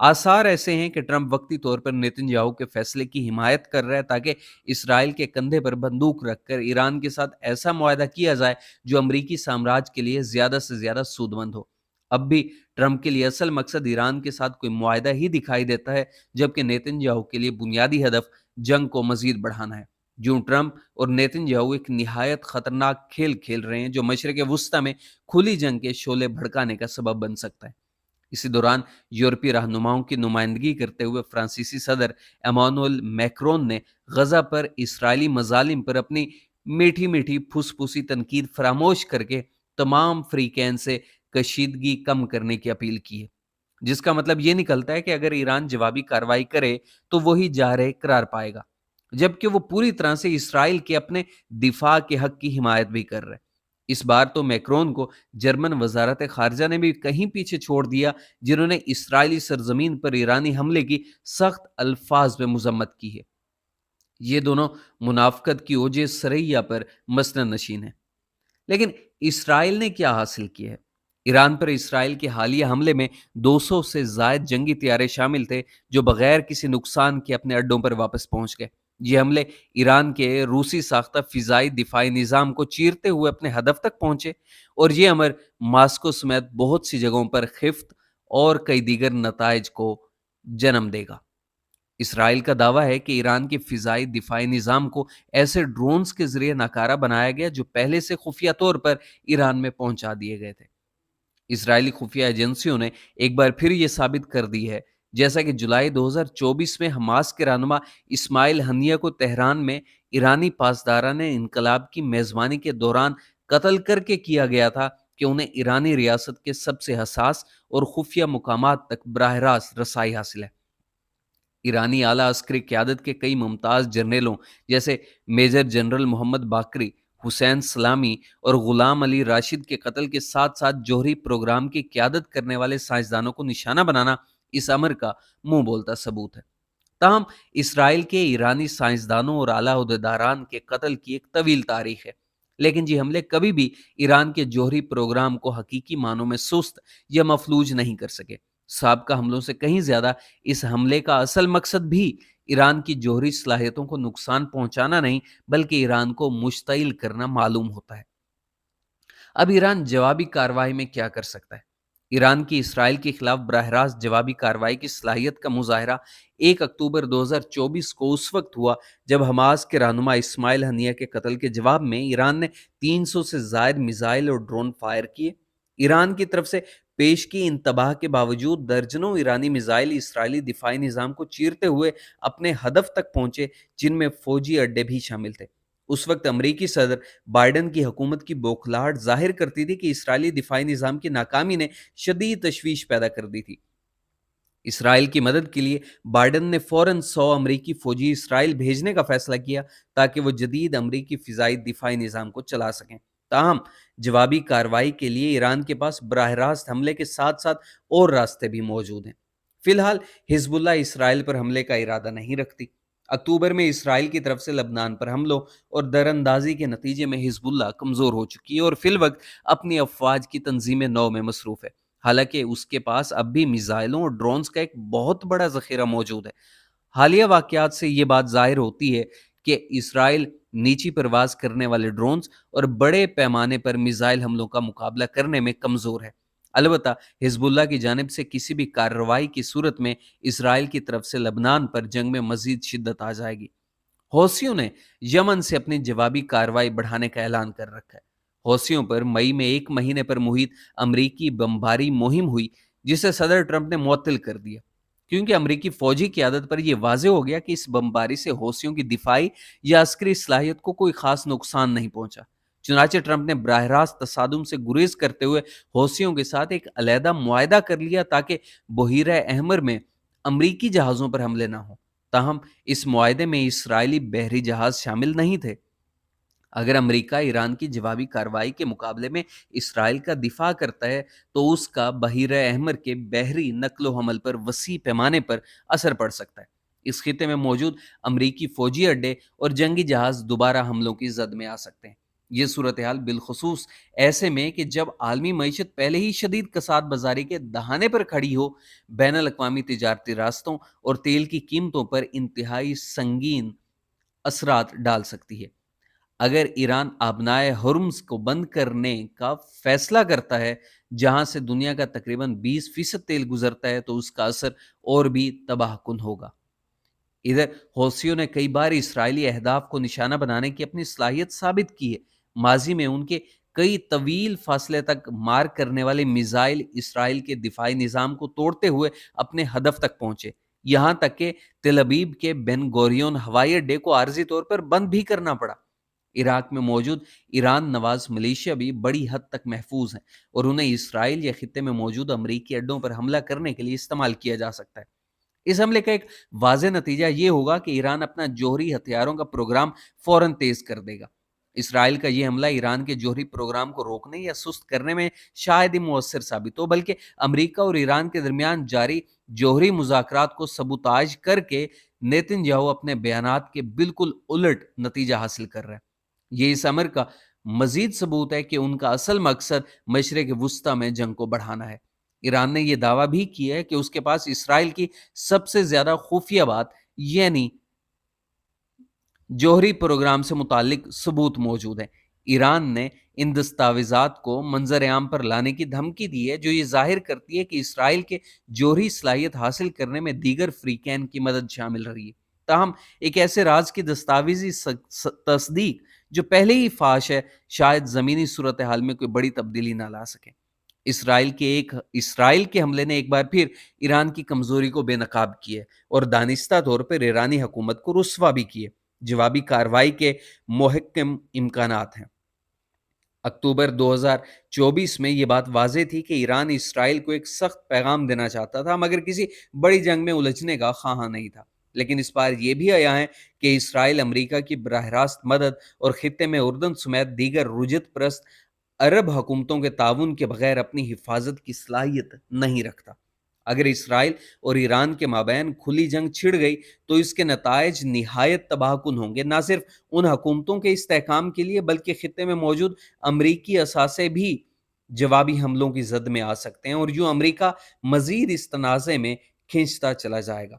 آثار ایسے ہیں کہ ٹرمپ وقتی طور پر نیتن یاہو کے فیصلے کی حمایت کر رہا ہے تاکہ اسرائیل کے کندھے پر بندوق رکھ کر ایران کے ساتھ ایسا معاہدہ کیا جائے جو امریکی سامراج کے لیے زیادہ سے زیادہ سود مند ہو۔ اب بھی ٹرمپ کے لیے اصل مقصد ایران کے ساتھ کوئی معاہدہ ہی دکھائی دیتا ہے، جبکہ نیتن یاہو کے لیے بنیادی ہدف جنگ کو مزید بڑھانا ہے۔ جو ٹرمپ اور نیتن یاہو ایک نہایت خطرناک کھیل کھیل رہے ہیں جو مشرق وسطی میں کھلی جنگ کے شعلے بھڑکانے کا سبب بن سکتا ہے۔ اسی دوران یورپی رہنماؤں کی نمائندگی کرتے ہوئے فرانسیسی صدر ایمانوئل میکرون نے غزہ پر اسرائیلی مظالم پر اپنی میٹھی میٹھی پھس پھسی تنقید فراموش کر کے تمام فریقین سے کشیدگی کم کرنے کی اپیل کی ہے، جس کا مطلب یہ نکلتا ہے کہ اگر ایران جوابی کارروائی کرے تو وہی جارحہ قرار پائے گا، جبکہ وہ پوری طرح سے اسرائیل کے اپنے دفاع کے حق کی حمایت بھی کر رہے۔ اس بار تو میکرون کو جرمن وزارت خارجہ نے بھی کہیں پیچھے چھوڑ دیا، جنہوں نے اسرائیلی سرزمین پر ایرانی حملے کی سخت الفاظ میں مذمت کی ہے۔ یہ دونوں منافقت کی اوج ثریا پر مسند نشین ہیں۔ لیکن اسرائیل نے کیا حاصل کیا ہے؟ ایران پر اسرائیل کے حالیہ حملے میں 200 سے زائد جنگی طیارے شامل تھے جو بغیر کسی نقصان کے اپنے اڈوں پر واپس پہنچ گئے۔ یہ حملے ایران کے روسی ساختہ فضائی دفاعی نظام کو چیرتے ہوئے اپنے ہدف تک پہنچے، اور یہ امر ماسکو سمیت بہت سی جگہوں پر خفت اور کئی دیگر نتائج کو جنم دے گا۔ اسرائیل کا دعویٰ ہے کہ ایران کے فضائی دفاعی نظام کو ایسے ڈرونز کے ذریعے ناکارہ بنایا گیا جو پہلے سے خفیہ طور پر ایران میں پہنچا دیے گئے تھے۔ اسرائیلی خفیہ ایجنسیوں نے ایک بار پھر یہ ثابت کر دی ہے، جیسا کہ جولائی 2024 میں حماس کے رہنما اسماعیل ہنیہ کو تہران میں ایرانی پاسداران انقلاب کی میزبانی کے دوران قتل کر کے کیا گیا تھا، کہ انہیں ایرانی ریاست کے سب سے حساس اور خفیہ مقامات تک براہ راست رسائی حاصل ہے۔ ایرانی اعلیٰ عسکری قیادت کے کئی ممتاز جرنیلوں جیسے میجر جنرل محمد باقری، حسین سلامی اور غلام علی راشد کے قتل کے ساتھ ساتھ جوہری پروگرام کی قیادت کرنے والے سائنسدانوں کو نشانہ بنانا اس امر کا منہ بولتا ثبوت ہے۔ تاہم اسرائیل کے ایرانی سائنسدانوں اور اعلیٰ عہدیداران کے قتل کی ایک طویل تاریخ ہے، لیکن یہ حملے کبھی بھی ایران کے جوہری پروگرام کو حقیقی معنوں میں سست یا مفلوج نہیں کر سکے۔ سابقہ حملوں سے کہیں زیادہ اس حملے کا اصل مقصد بھی ایران کی جوہری صلاحیتوں کو نقصان پہنچانا نہیں بلکہ ایران کو مشتعل کرنا معلوم ہوتا ہے۔ اب ایران جوابی کارروائی میں کیا کر سکتا ہے؟ ایران کی اسرائیل کے خلاف براہ راست جوابی کارروائی کی صلاحیت کا مظاہرہ 1 اکتوبر 2024 کو اس وقت ہوا جب حماس کے رہنما اسماعیل ہنیہ کے قتل کے جواب میں ایران نے 300 سے زائد میزائل اور ڈرون فائر کیے۔ ایران کی طرف سے پیش کی انتباہ کے باوجود درجنوں ایرانی میزائل اسرائیلی دفاعی نظام کو چیرتے ہوئے اپنے ہدف تک پہنچے، جن میں فوجی اڈے بھی شامل تھے۔ اس وقت امریکی صدر بائیڈن کی حکومت کی بوکھلاہٹ ظاہر کرتی تھی کہ اسرائیلی دفاعی نظام کی ناکامی نے شدید تشویش پیدا کر دی تھی۔ اسرائیل کی مدد کے لیے بائیڈن نے فوراً 100 امریکی فوجی اسرائیل بھیجنے کا فیصلہ کیا تاکہ وہ جدید امریکی فضائی دفاعی نظام کو چلا سکیں۔ تاہم جوابی کارروائی کے لیے ایران کے پاس براہ راست حملے کے ساتھ ساتھ اور راستے بھی موجود ہیں۔ فی الحال حزب اللہ اسرائیل پر حملے کا ارادہ نہیں رکھتی۔ اکتوبر میں اسرائیل کی طرف سے لبنان پر حملوں اور دراندازی کے نتیجے میں حزب اللہ کمزور ہو چکی ہے اور فی الوقت اپنی افواج کی تنظیم نو میں مصروف ہے، حالانکہ اس کے پاس اب بھی میزائلوں اور ڈرونز کا ایک بہت بڑا ذخیرہ موجود ہے۔ حالیہ واقعات سے یہ بات ظاہر ہوتی ہے کہ اسرائیل نیچی پرواز کرنے والے ڈرونز اور بڑے پیمانے پر میزائل حملوں کا مقابلہ کرنے میں کمزور ہے۔ البتہ حزب اللہ کی جانب سے کسی بھی کارروائی کی صورت میں اسرائیل کی طرف سے لبنان پر جنگ میں مزید شدت آ جائے گی۔ حوثیوں نے یمن سے اپنی جوابی کارروائی بڑھانے کا اعلان کر رکھا ہے۔ حوثیوں پر مئی میں 1 مہینے پر محیط امریکی بمباری مہم ہوئی جسے صدر ٹرمپ نے معطل کر دیا، کیونکہ امریکی فوجی قیادت پر یہ واضح ہو گیا کہ اس بمباری سے حوثیوں کی دفاعی یا عسکری صلاحیت کو کوئی خاص نقصان نہیں پہنچا۔ چنانچہ ٹرمپ نے براہ راست تصادم سے گریز کرتے ہوئے حوثیوں کے ساتھ ایک علیحدہ معاہدہ کر لیا تاکہ بحیرہ احمر میں امریکی جہازوں پر حملے نہ ہوں۔ تاہم اس معاہدے میں اسرائیلی بحری جہاز شامل نہیں تھے۔ اگر امریکہ ایران کی جوابی کارروائی کے مقابلے میں اسرائیل کا دفاع کرتا ہے تو اس کا بحیرہ احمر کے بحری نقل و حمل پر وسیع پیمانے پر اثر پڑ سکتا ہے۔ اس خطے میں موجود امریکی فوجی اڈے اور جنگی جہاز دوبارہ حملوں کی زد میں آ سکتے ہیں۔ یہ صورتحال بالخصوص ایسے میں کہ جب عالمی معیشت پہلے ہی شدید کساد بازاری کے دہانے پر کھڑی ہو، بین الاقوامی تجارتی راستوں اور تیل کی قیمتوں پر انتہائی سنگین اثرات ڈال سکتی ہے۔ اگر ایران آبنائے ہرمز کو بند کرنے کا فیصلہ کرتا ہے، جہاں سے دنیا کا تقریباً 20% تیل گزرتا ہے، تو اس کا اثر اور بھی تباہ کن ہوگا۔ ادھر حوثیوں نے کئی بار اسرائیلی اہداف کو نشانہ بنانے کی اپنی صلاحیت ثابت کی ہے۔ ماضی میں ان کے کئی طویل فاصلے تک مار کرنے والے میزائل اسرائیل کے دفاعی نظام کو توڑتے ہوئے اپنے ہدف تک پہنچے، یہاں تک کہ تل ابیب کے بن گوریون ہوائی اڈے کو عارضی طور پر بند بھی کرنا پڑا۔ عراق میں موجود ایران نواز ملیشیا بھی بڑی حد تک محفوظ ہیں اور انہیں اسرائیل یا خطے میں موجود امریکی اڈوں پر حملہ کرنے کے لیے استعمال کیا جا سکتا ہے۔ اس حملے کا ایک واضح نتیجہ یہ ہوگا کہ ایران اپنا جوہری ہتھیاروں کا پروگرام فوراً تیز کر دے گا۔ اسرائیل کا یہ حملہ ایران کے جوہری پروگرام کو روکنے یا سست کرنے میں شاید ہی مؤثر ثابت ہو، بلکہ امریکہ اور ایران کے درمیان جاری جوہری مذاکرات کو سبوتاژ کر کے نیتن یاہو اپنے بیانات کے بالکل الٹ نتیجہ حاصل کر رہا ہے۔ یہ اس امر کا مزید ثبوت ہے کہ ان کا اصل مقصد مشرق وسطی میں جنگ کو بڑھانا ہے۔ ایران نے یہ دعویٰ بھی کیا ہے کہ اس کے پاس اسرائیل کی سب سے زیادہ خفیہ بات یعنی جوہری پروگرام سے متعلق ثبوت موجود ہے۔ ایران نے ان دستاویزات کو منظر عام پر لانے کی دھمکی دی ہے، جو یہ ظاہر کرتی ہے کہ اسرائیل کے جوہری صلاحیت حاصل کرنے میں دیگر فریقین کی مدد شامل رہی ہے۔ تاہم ایک ایسے راز کی دستاویزی تصدیق جو پہلے ہی فاش ہے، شاید زمینی صورتحال میں کوئی بڑی تبدیلی نہ لا سکے۔ اسرائیل کے حملے نے ایک بار پھر ایران کی کمزوری کو بے نقاب کیا اور دانستہ طور پر ایرانی حکومت کو رسوا بھی کیے۔ جوابی کارروائی کے محکم امکانات ہیں۔ اکتوبر 2024 میں یہ بات واضح تھی کہ ایران اسرائیل کو ایک سخت پیغام دینا چاہتا تھا، مگر کسی بڑی جنگ میں الجھنے کا خواہاں نہیں تھا۔ لیکن اس بار یہ بھی آیا ہے کہ اسرائیل امریکہ کی براہ راست مدد اور خطے میں اردن سمیت دیگر رجت پرست عرب حکومتوں کے تعاون کے بغیر اپنی حفاظت کی صلاحیت نہیں رکھتا۔ اگر اسرائیل اور ایران کے مابین کھلی جنگ چھڑ گئی تو اس کے نتائج نہایت تباہ کن ہوں گے، نہ صرف ان حکومتوں کے استحکام کے لیے بلکہ خطے میں موجود امریکی اثاثے بھی جوابی حملوں کی زد میں آ سکتے ہیں، اور یوں امریکہ مزید اس تنازع میں کھنچتا چلا جائے گا۔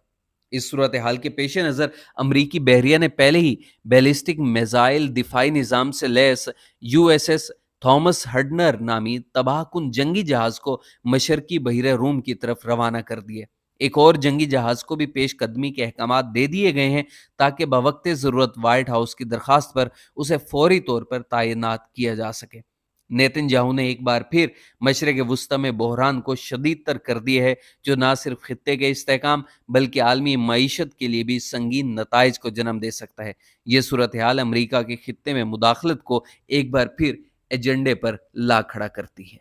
اس صورتحال کے پیش نظر امریکی بحریہ نے پہلے ہی بیلسٹک میزائل دفاعی نظام سے لیس USS تھامس ہڈنر نامی تباہ کن جنگی جہاز کو مشرقی بحیرہ روم کی طرف روانہ کر دیے۔ ایک اور جنگی جہاز کو بھی پیش قدمی کے احکامات دے دیے گئے ہیں تاکہ بوقت ضرورت وائٹ ہاؤس کی درخواست پر اسے فوری طور پر تعینات کیا جا سکے۔ نیتن یاہو نے ایک بار پھر مشرق وسطی میں بحران کو شدید تر کر دیا ہے، جو نہ صرف خطے کے استحکام بلکہ عالمی معیشت کے لیے بھی سنگین نتائج کو جنم دے سکتا ہے۔ یہ صورتحال امریکہ کے خطے میں مداخلت کو ایک بار پھر ایجنڈے پر لا کھڑا کرتی ہے۔